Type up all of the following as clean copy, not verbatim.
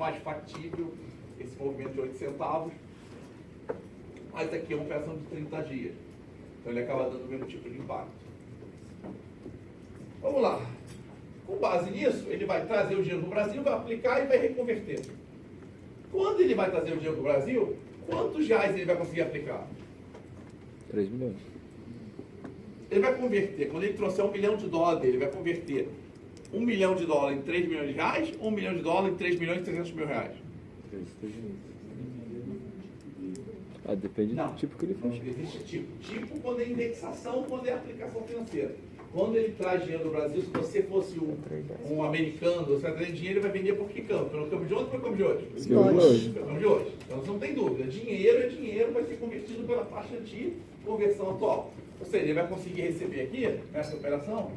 mais factível esse movimento de 8 centavos. Mas aqui é uma operação de 30 dias. Então ele acaba dando o mesmo tipo de impacto. Vamos lá. Com base nisso, ele vai trazer o dinheiro para o Brasil, vai aplicar e vai reconverter. Quando ele vai trazer o dinheiro para o Brasil, quantos reais ele vai conseguir aplicar? 3 milhões. Ele vai converter, quando ele trouxer $1 milhão dele, ele vai converter $1 milhão em 3 milhões de reais, ou $1 milhão em 3 milhões e 300 mil reais? Ah, depende Não, do tipo que ele não fez. existe tipo. Tipo quando é indexação, quando é aplicação financeira. Quando ele traz dinheiro do Brasil, se você fosse um americano, você vai trazer dinheiro e vai vender por que câmbio? Pelo câmbio de ontem ou pelo câmbio de hoje? Hoje. Pelo câmbio de hoje. Então você não tem dúvida. Dinheiro é dinheiro, vai ser convertido pela taxa de conversão atual. Ou seja, ele vai conseguir receber aqui, nessa operação,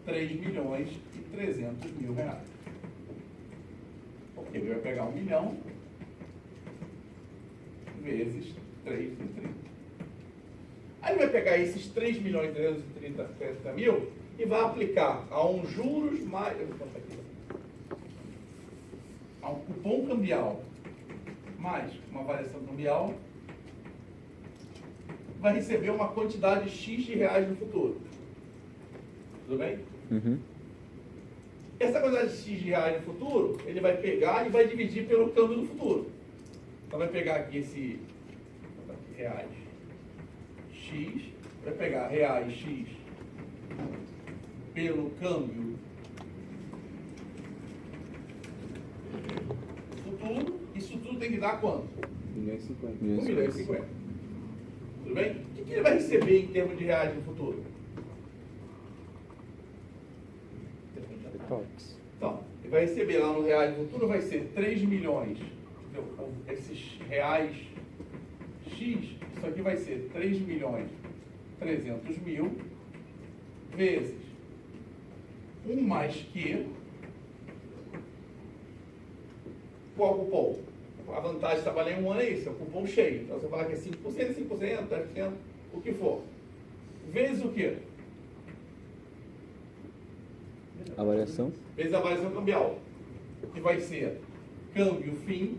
3 milhões e 300 mil reais. Porque ele vai pegar 1 milhão vezes 3,30. Aí ele vai pegar esses 3 milhões e 330 mil e vai aplicar a um juros mais... a um cupom cambial mais uma variação cambial, vai receber uma quantidade X de reais no futuro. Tudo bem? Uhum. Essa quantidade de X de reais no futuro, ele vai pegar e vai dividir pelo câmbio do futuro. Então vai pegar aqui esse reais X, vai pegar reais X pelo câmbio futuro, isso tudo tem que dar quanto? 1 milhão e 50. 1 milhão e 50. Tudo bem? O que ele vai receber em termos de reais no futuro? Detox. Então, ele vai receber lá no reais no futuro, vai ser 3 milhões, esses reais X, isso aqui vai ser 3 milhões 300 mil vezes 1 mais Q. Qual o cupom? A vantagem de trabalhar em um ano é isso, é o cupom cheio. Então você fala que é 5%, 5%, 10%, o que for. Vezes o quê? A variação? Vezes a variação cambial, que vai ser câmbio fim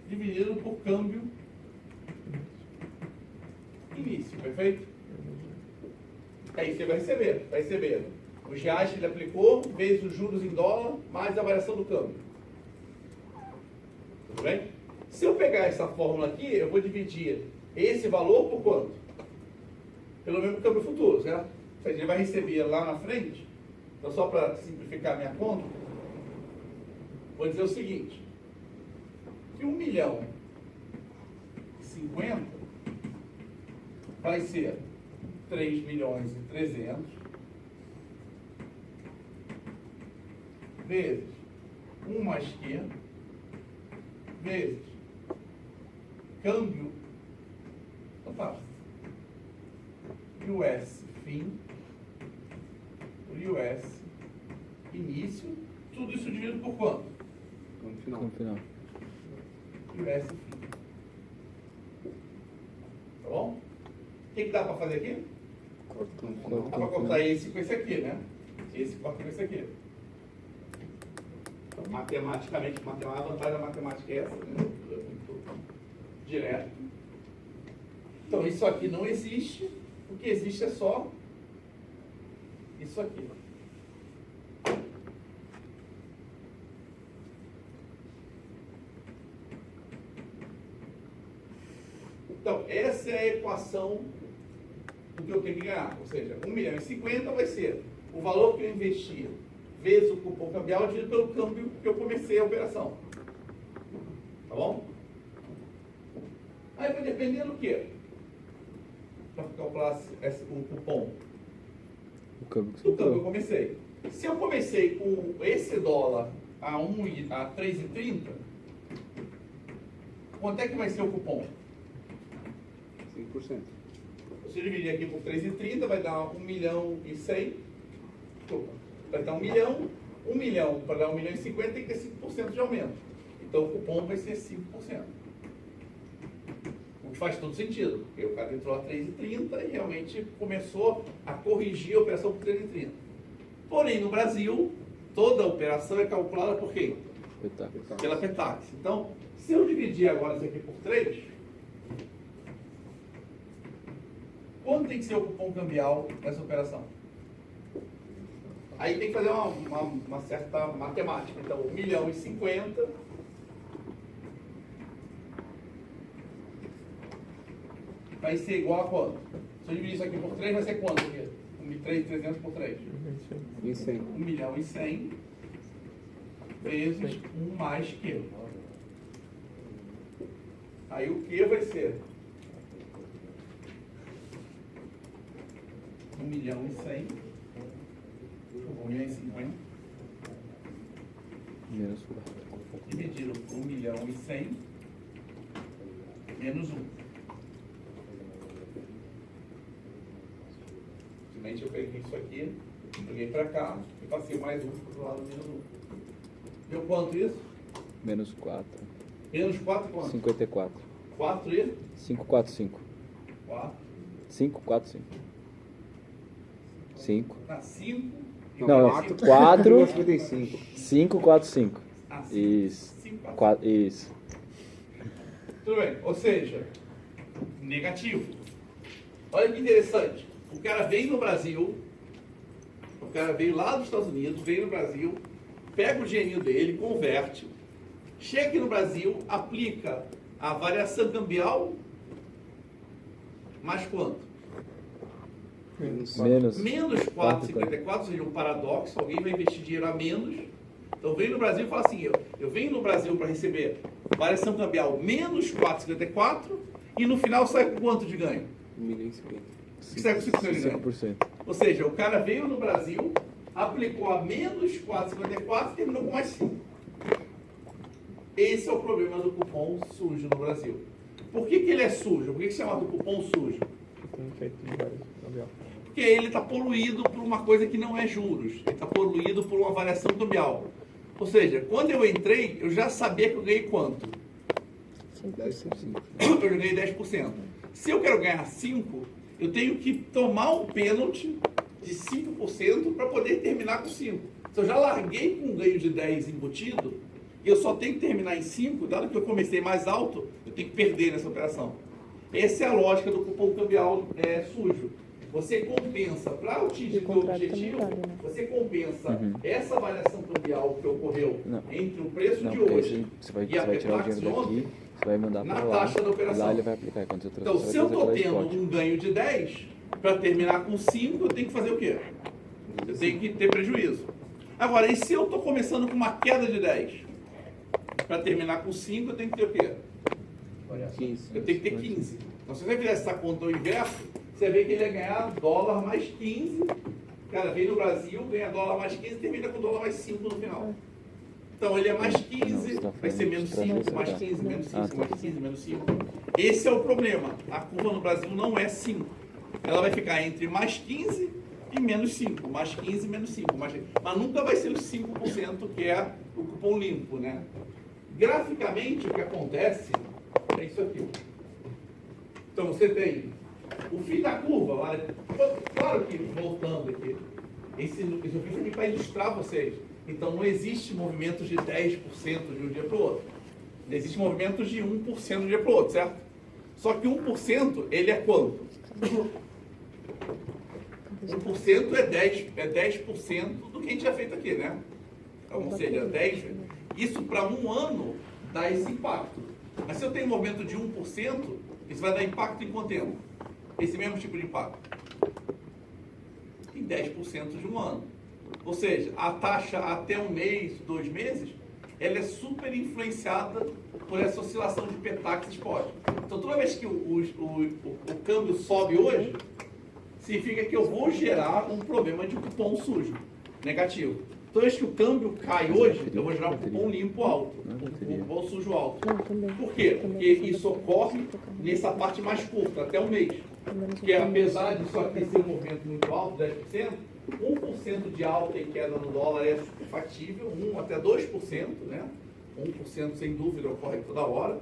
dividido por câmbio início, perfeito? É isso que ele vai receber. Vai receber os reais que ele aplicou, vezes os juros em dólar, mais a variação do câmbio. Tudo bem? Se eu pegar essa fórmula aqui, eu vou dividir esse valor por quanto? Pelo mesmo câmbio futuro, certo? Ou seja, ele vai receber lá na frente, então só para simplificar a minha conta, vou dizer o seguinte, que 1 milhão e 50 vai ser 3 milhões e 300 vezes 1 mais Q vezes câmbio total US fim US início, tudo isso dividido por quanto? No final. No final. US fim. Tá bom? O que dá para fazer aqui? Corta no Dá final. para cortar esse com esse aqui, né? Esse corta com esse aqui. Então, matematicamente, a vantagem da matemática é essa, né? Muito direto. Então, isso aqui não existe. O que existe é só isso aqui. Então, essa é a equação do que eu tenho que ganhar. Ou seja, 1 milhão e 50 vai ser o valor que eu investi vezes o cupom cambial dividido pelo câmbio que eu comecei a operação. Tá bom? Aí vai depender do quê? Para calcular o cupom. O câmbio que você Do câmbio que eu comprou. comecei. Se eu comecei com esse dólar a 3,30, quanto é que vai ser o cupom? 5%. Se eu dividir aqui por 3,30, vai dar 1 milhão e 100. Desculpa, vai dar 1 milhão. 1 milhão para dar 1 milhão e 50 tem que ter 5% de aumento. Então o cupom vai ser 5%. O que faz todo sentido, porque o cara entrou a 3,30 e realmente começou a corrigir a operação por 3,30. Porém, no Brasil, toda a operação é calculada por quem? Espetáculo. Pela Petax. Então, se eu dividir agora isso aqui por 3, quanto tem que ser o cupom cambial nessa operação? Aí tem que fazer uma certa matemática. Então, 1.050.000 vai ser igual a quanto? Se eu dividir isso aqui por 3, vai ser quanto aqui? 1.300 por 3. 1.100.000 vezes 1 mais Q. Aí o Q vai ser 1.100.000, 1.150.000 Menos 4. dividido por 1.100.000 menos 1. Simplesmente eu peguei isso aqui, joguei para cá e passei mais 1 para o lado menos 1. Deu quanto isso? Menos 4. Menos 4 quanto? 54. 4 e 545. 4. 545. 5. Na 5. Não, 4. 4. 55. 545. Ah, Isso. 5, 4. 4. Isso. Tudo bem. Ou seja, negativo. Olha que interessante. O cara veio no Brasil, o cara veio lá dos Estados Unidos, veio no Brasil, pega o dinheirinho dele, converte, chega aqui no Brasil, aplica a variação cambial, mais quanto? Menos. Menos 4,54, ou seja, um paradoxo, alguém vai investir dinheiro a menos. Então vem no Brasil e fala assim, eu venho no Brasil para receber variação cambial menos 4,54 e no final sai com quanto de ganho? 1.050. Sai com 5% de ganho. 5%. Ou seja, o cara veio no Brasil, aplicou a menos 4,54 e terminou com mais 5. Esse é o problema do cupom sujo no Brasil. Por que ele é sujo? Por que se chama do cupom sujo? Porque ele está poluído por uma coisa que não é juros. Ele está poluído por uma variação cambial. Ou seja, quando eu entrei, eu já sabia que eu ganhei quanto? 10%. Eu ganhei 10%. Se eu quero ganhar 5%, eu tenho que tomar um pênalti de 5% para poder terminar com 5%. Se eu já larguei com um ganho de 10 embutido, e eu só tenho que terminar em 5, dado que eu comecei mais alto, eu tenho que perder nessa operação. Essa é a lógica do cupom cambial sujo. Você compensa, para atingir o teu objetivo, você compensa essa variação cambial que ocorreu entre o preço Não, de porque hoje você vai e a tirar o Petax dinheiro ontem, daqui, você vai mandar na para lá. taxa da operação. Lá ele vai aplicar. Quando você trouxer, Então, você se vai eu trazer estou pela tendo spot. um ganho de 10, para terminar com 5, eu tenho que fazer o quê? Eu tenho que ter prejuízo. Agora, e se eu estou começando com uma queda de 10? Para terminar com 5, eu tenho que ter o quê? 15. Eu tenho que ter 15. Então, se você fizer essa conta ao inverso, você vê que ele ia ganhar dólar mais 15. Cara, vem no Brasil, ganha dólar mais 15 e termina com dólar mais 5 no final. Então, ele é mais 15, vai ser menos 5, mais 15, menos 5, mais 15, menos 5. Esse é o problema. A curva no Brasil não é 5. Ela vai ficar entre mais 15 e menos 5. Mais 15 e menos 5. Mas nunca vai ser os 5% que é o cupom limpo, né? Graficamente, o que acontece é isso aqui. Então, você tem o fim da curva. Olha, claro que, voltando aqui, esse eu fiz aqui para ilustrar vocês. Então, não existe movimentos de 10% de um dia para o outro. Existe movimentos de 1% de um dia para o outro, certo? Só que 1%, ele é quanto? 1% é 10% do que a gente já fez aqui, né? Então, ou seja, 10. Isso para um ano dá esse impacto. Mas se eu tenho um movimento de 1%, isso vai dar impacto em quanto tempo? Esse mesmo tipo de impacto? Em 10% de um ano. Ou seja, a taxa até um mês, 2 meses, ela é super influenciada por essa oscilação de Petax spot. Então, toda vez que o câmbio sobe hoje, significa que eu vou gerar um problema de cupom sujo, negativo. Toda vez que o câmbio cai hoje, eu vou gerar um cupom limpo alto, um cupom sujo alto. Por quê? Porque isso ocorre nessa parte mais curta, até um mês. Porque apesar disso aqui ser um movimento muito alto, 10%, 1% de alta e queda no dólar é super factível, 1 até 2%, né? 1% sem dúvida ocorre toda hora.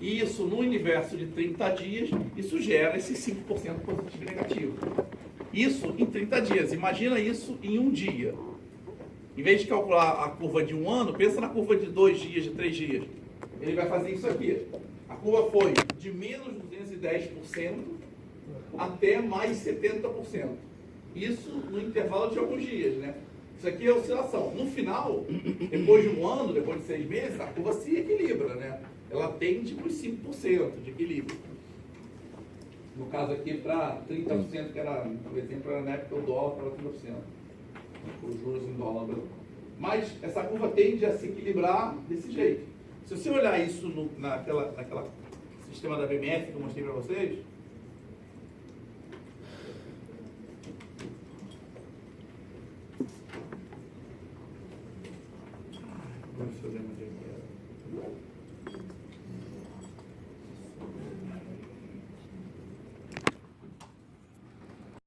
E isso no universo de 30 dias, isso gera esse 5% positivo e negativo. Isso em 30 dias. Imagina isso em um dia. Em vez de calcular a curva de 1 ano, pensa na curva de 2 dias, de 3 dias. Ele vai fazer isso aqui. A curva foi de menos 210% até mais 70%. Isso no intervalo de alguns dias, né? Isso aqui é oscilação. No final, depois de 1 ano, depois de 6 meses, a curva se equilibra, né? Ela tende para os 5% de equilíbrio. No caso aqui, para 30%, que era, por exemplo, era na época o dólar estava 30%. Os juros em dólar. Mas essa curva tende a se equilibrar desse jeito. Se você olhar isso naquela sistema da BMF que eu mostrei para vocês, vamos fazer uma aqui.